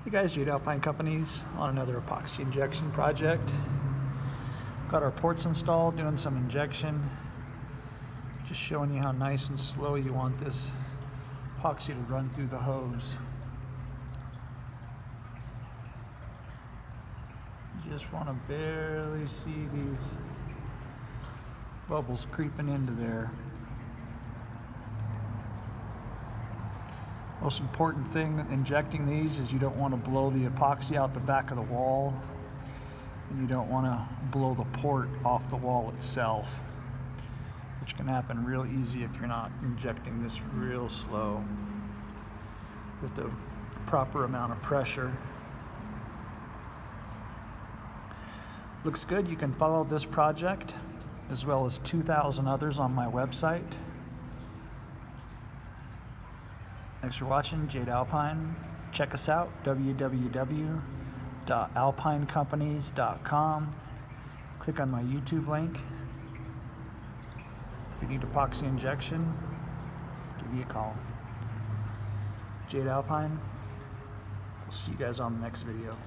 Hey guys, Jade Alpine Companies on another epoxy injection project. Got our ports installed, doing some injection. Just showing you how nice and slow you want this epoxy to run through the hose. You just want to barely see these bubbles creeping into there. Most important thing injecting these is you don't want to blow the epoxy out the back of the wall, and you don't want to blow the port off the wall itself, which can happen real easy if you're not injecting this real slow with the proper amount of pressure. Looks good. You can follow this project as well as 2,000 others on my website. Thanks for watching, Jade Alpine. Check us out, www.alpinecompanies.com. Click on my YouTube link. If you need epoxy injection, give me a call. Jade Alpine. We'll see you guys on the next video.